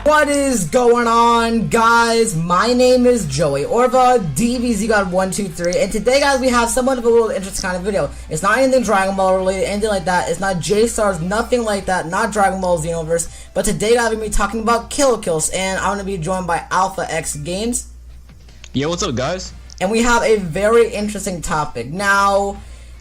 What is going on, guys? My name is Joey Orva, DBZGod123, and today, guys, we have somewhat of a little interesting kind of video. It's not anything Dragon Ball related, anything like that. It's not J-Stars, nothing like that, not Dragon Ball Xenoverse. But today, guys, we're going to be talking about Kill la Kills, and I'm going to be joined by Alpha X Games. Yo, what's up, guys? And we have a very interesting topic. Now,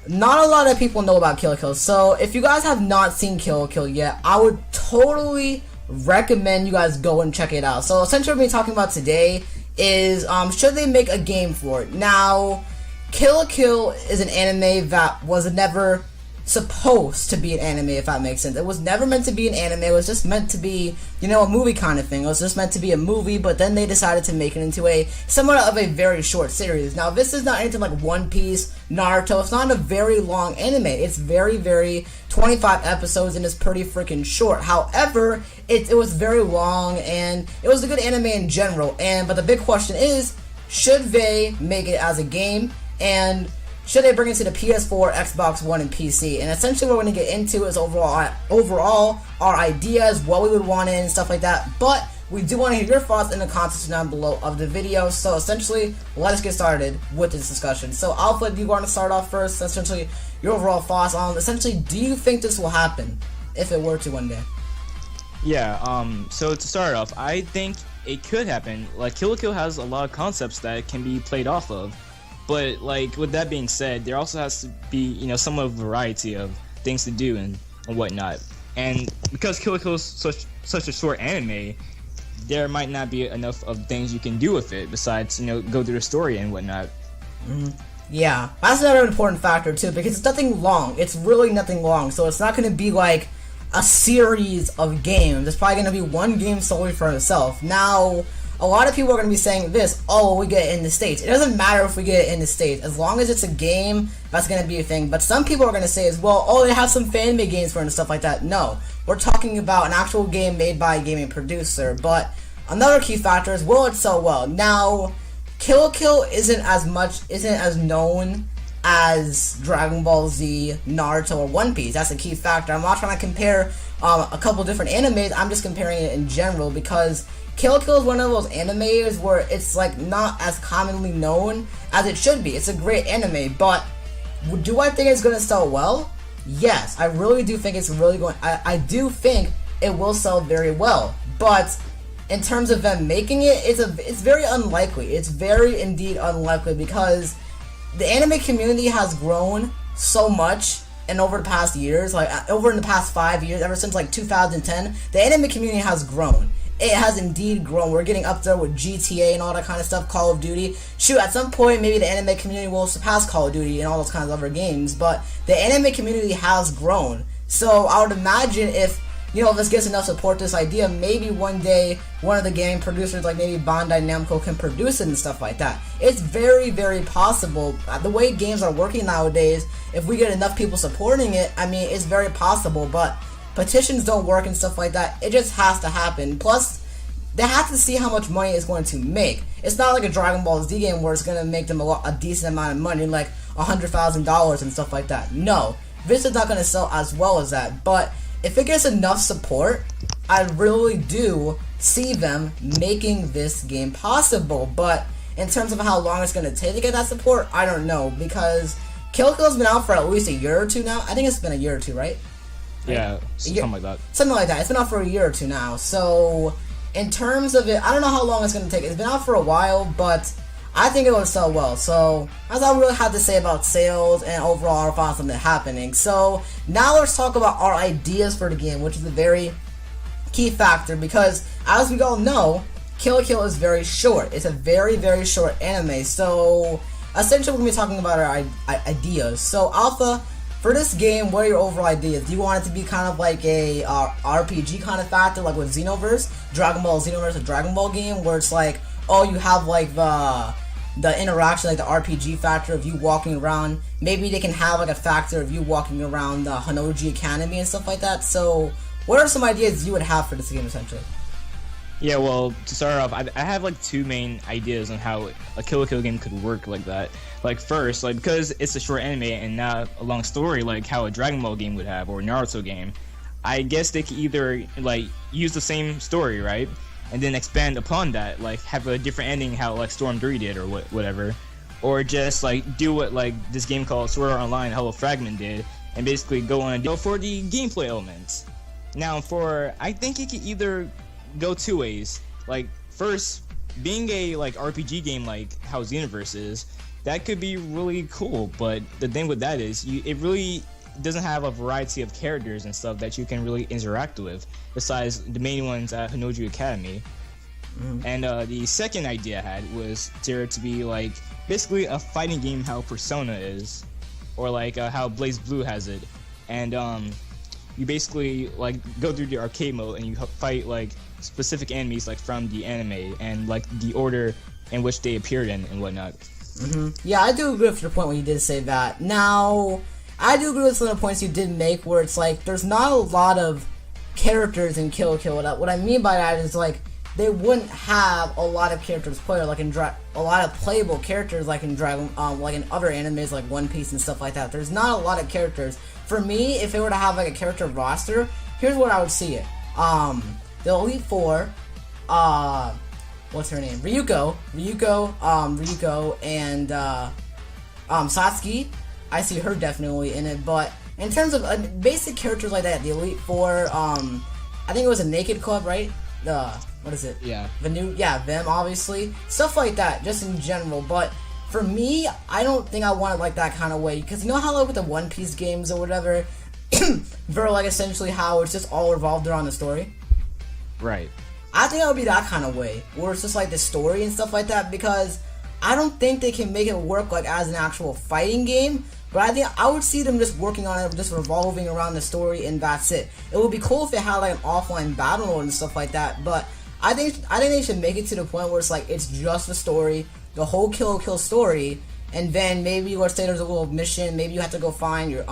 not a lot of people know about Kill la Kill, so if you guys have not seen Kill la Kill yet, I would totally recommend you guys go and check it out. So essentially what we're talking about today is should they make a game for it. Now, Kill la Kill is an anime that was never supposed to be an anime, if that makes sense. It was never meant to be an anime. It was just meant to be, you know, a movie kind of thing. It was just meant to be a movie, but then they decided to make it into a somewhat of a very short series. Now, this is not anything like One Piece, Naruto. It's not a very long anime. It's very 25 episodes, and it's pretty freaking short. However, it was very long, and it was a good anime in general. But the big question is, should they make it as a game, and should they bring it to the PS4, Xbox One, and PC? And essentially what we're going to get into is overall our ideas, what we would want in, and stuff like that. But we do want to hear your thoughts in the comments down below of the video. So essentially, let us get started with this discussion. So Alpha, do you want to start off first? Essentially, your overall thoughts on, essentially, do you think this will happen if it were to one day? Yeah, so to start off, I think it could happen. Like, Kill la Kill has a lot of concepts that can be played off of. But, like, with that being said, there also has to be, you know, somewhat of a variety of things to do and whatnot. And because Kill la Kill is such a short anime, there might not be enough of things you can do with it besides, you know, go through the story and whatnot. Yeah, that's another important factor, too, because it's nothing long. It's really nothing long, so it's not going to be, like, a series of games. It's probably going to be one game solely for itself. Now, a lot of people are going to be saying this, oh, we get it in the States. It doesn't matter if we get it in the States. As long as it's a game, that's going to be a thing. But some people are going to say as well, oh, they have some fan-made games for it and stuff like that. No, we're talking about an actual game made by a gaming producer. But another key factor is, will it sell well? Now, Kill la Kill isn't as known as Dragon Ball Z, Naruto, or One Piece. That's a key factor. I'm not trying to compare a couple different animes. I'm just comparing it in general because Kill la Kill is one of those animes where it's like not as commonly known as it should be. It's a great anime, but do I think it's going to sell well? Yes, I really do think it's really going. I do think it will sell very well, but in terms of them making it, it's very unlikely. It's very indeed unlikely because the anime community has grown so much. And over the past years, like over in the past 5 years, ever since like 2010, the anime community has grown. It has indeed grown. We're getting up there with GTA and all that kind of stuff, Call of Duty. Shoot, at some point, maybe the anime community will surpass Call of Duty and all those kinds of other games, but the anime community has grown. So I would imagine if, you know, this gets enough support to this idea, maybe one day one of the game producers, like maybe Bandai Namco, can produce it and stuff like that. It's very possible. The way games are working nowadays, if we get enough people supporting it, I mean, it's very possible, but petitions don't work and stuff like that. It just has to happen. Plus, they have to see how much money it's going to make. It's not like a Dragon Ball Z game where it's going to make them a decent amount of money, like $100,000 and stuff like that. No, this is not going to sell as well as that. But if it gets enough support, I really do see them making this game possible. But in terms of how long it's going to take to get that support, I don't know. Because Kill la Kill has been out for at least a year or two now. I think it's been a year or two, right? Yeah, something like that. Something like that. It's been out for a year or two now. So, in terms of it, I don't know how long it's going to take. It's been out for a while, but I think it will sell well. So, that's all I really have to say about sales and overall our thoughts on it happening. So, now let's talk about our ideas for the game, which is a very key factor because, as we all know, Kill la Kill is very short. It's a very short anime. So, essentially, we're going to be talking about our ideas. So, Alpha, for this game, what are your overall ideas? Do you want it to be kind of like a RPG kind of factor, like with Xenoverse, Dragon Ball Xenoverse, a Dragon Ball game, where it's like, oh, you have like the interaction, like the RPG factor of you walking around. Maybe they can have like a factor of you walking around the Honnouji Academy and stuff like that. So, what are some ideas you would have for this game, essentially? Yeah, well, to start off, I have like two main ideas on how a Kill la Kill game could work like that. Like first, like because it's a short anime and not a long story like how a Dragon Ball game would have or a Naruto game, I guess they could either like use the same story, right? and then expand upon that, like have a different ending how like Storm 3 did or whatever, or just like do what like this game called Sword Art Online Hollow Fragment did, and basically go on and go for the gameplay elements. Now I think it could either go two ways. Like first, being a like RPG game like how Xenoverse is, that could be really cool, but the thing with that is it really doesn't have a variety of characters and stuff that you can really interact with besides the main ones at Hinoji Academy. And the second idea I had was to be like basically a fighting game how Persona is, or like how BlazBlue has it, and you basically like go through the arcade mode and you fight like specific enemies like from the anime and like the order in which they appeared in and whatnot. Yeah, I do agree with your point when you did say that. Now, I do agree with some of the points you did make where it's like there's not a lot of characters in Kill la Kill. What I mean by that is like they wouldn't have a lot of characters played, like in a lot of playable characters like in Dragon, like in other animes like One Piece and stuff like that. There's not a lot of characters. For me, if they were to have like a character roster, here's what I would see it. The Elite Four, what's her name? Ryuko, and Satsuki. I see her definitely in it, but in terms of basic characters like that, the Elite Four, I think it was a Naked Club, right? What is it? Yeah. Them, obviously. Stuff like that, just in general, but for me, I don't think I want it like that kind of way, because you know how like with the One Piece games or whatever, they're like essentially how it's just all revolved around the story? Right. I think it would be that kind of way, where it's just like the story and stuff like that, because I don't think they can make it work like as an actual fighting game, but I think I would see them just working on it, just revolving around the story, and that's it. It would be cool if they had like an offline battle mode and stuff like that, but I think they should make it to the point where it's like it's just the story, the whole Kill la Kill story, and then maybe let's say there's a little mission, maybe you have to go find your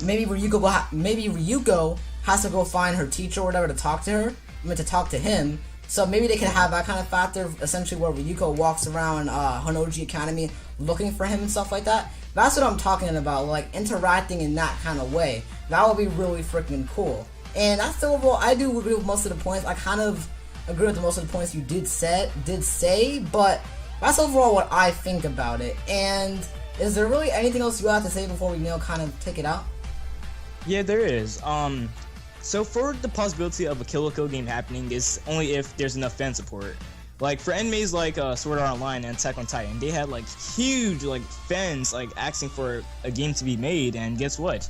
maybe Ryuko has to go find her teacher or whatever to talk to her, to talk to him. So maybe they can have that kind of factor, essentially where Ryuko walks around Hinoji Academy looking for him and stuff like that. That's what I'm talking about, like interacting in that kind of way. That would be really freaking cool. And that's the overall. I do agree with most of the points. I kind of agree with most of the points you did say, but that's overall what I think about it. And is there really anything else you have to say before we kind of take it out? Yeah, there is. So for the possibility of a Kill la Kill game happening is only if there's enough fan support. Like for animes like Sword Art Online and Attack on Titan, they had like huge like fans like asking for a game to be made, and guess what?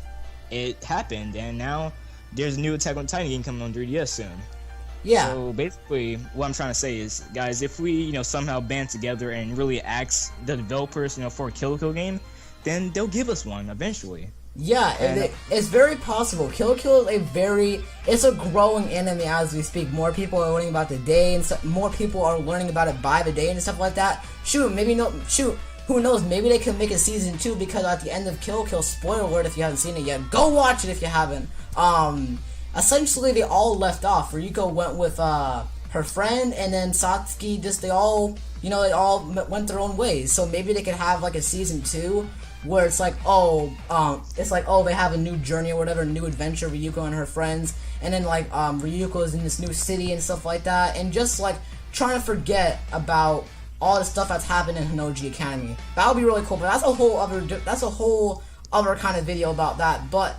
It happened, and now there's a new Attack on Titan game coming on 3DS soon. Yeah. So basically, what I'm trying to say is, guys, if we somehow band together and really ask the developers for a Kill la Kill game, then they'll give us one eventually. Yeah, it's very possible. Kill la Kill is it's a growing anime as we speak. More people are learning about the day, and more people are learning about it by the day and stuff like that. Who knows, maybe they can make a season 2, because at the end of Kill la Kill, spoiler alert if you haven't seen it yet, go watch it if you haven't. Essentially they all left off. Ryuko went with her friend, and then Satsuki they all went their own ways. So maybe they could have like a season 2 where it's like, they have a new journey or whatever, new adventure, Ryuko and her friends, and then like Ryuko is in this new city and stuff like that, and just like trying to forget about all the stuff that's happened in Hinoji Academy. That would be really cool, but that's a whole other kind of video about that. But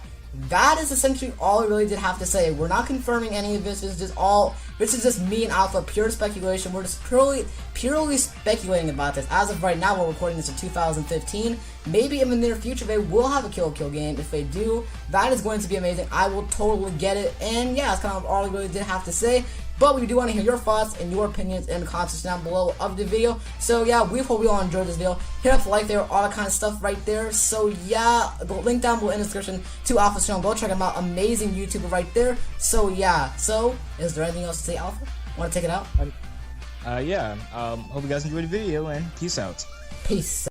that is essentially all I really did have to say. We're not confirming any of this. This is just me and Alpha, pure speculation. We're just purely speculating about this. As of right now, we're recording this in 2015. Maybe in the near future they will have a Kill la Kill game. If they do, that is going to be amazing. I will totally get it. And yeah, that's kind of all I really did have to say. But we do want to hear your thoughts and your opinions in the comments down below of the video. So yeah, we hope you all enjoyed this video. Hit up the like there, all that kind of stuff right there. So yeah, the link down below in the description to Alpha's channel. Go check him out. Amazing YouTuber right there. So yeah, is there anything else to say, Alpha? Want to take it out? Hope you guys enjoyed the video, and peace out. Peace.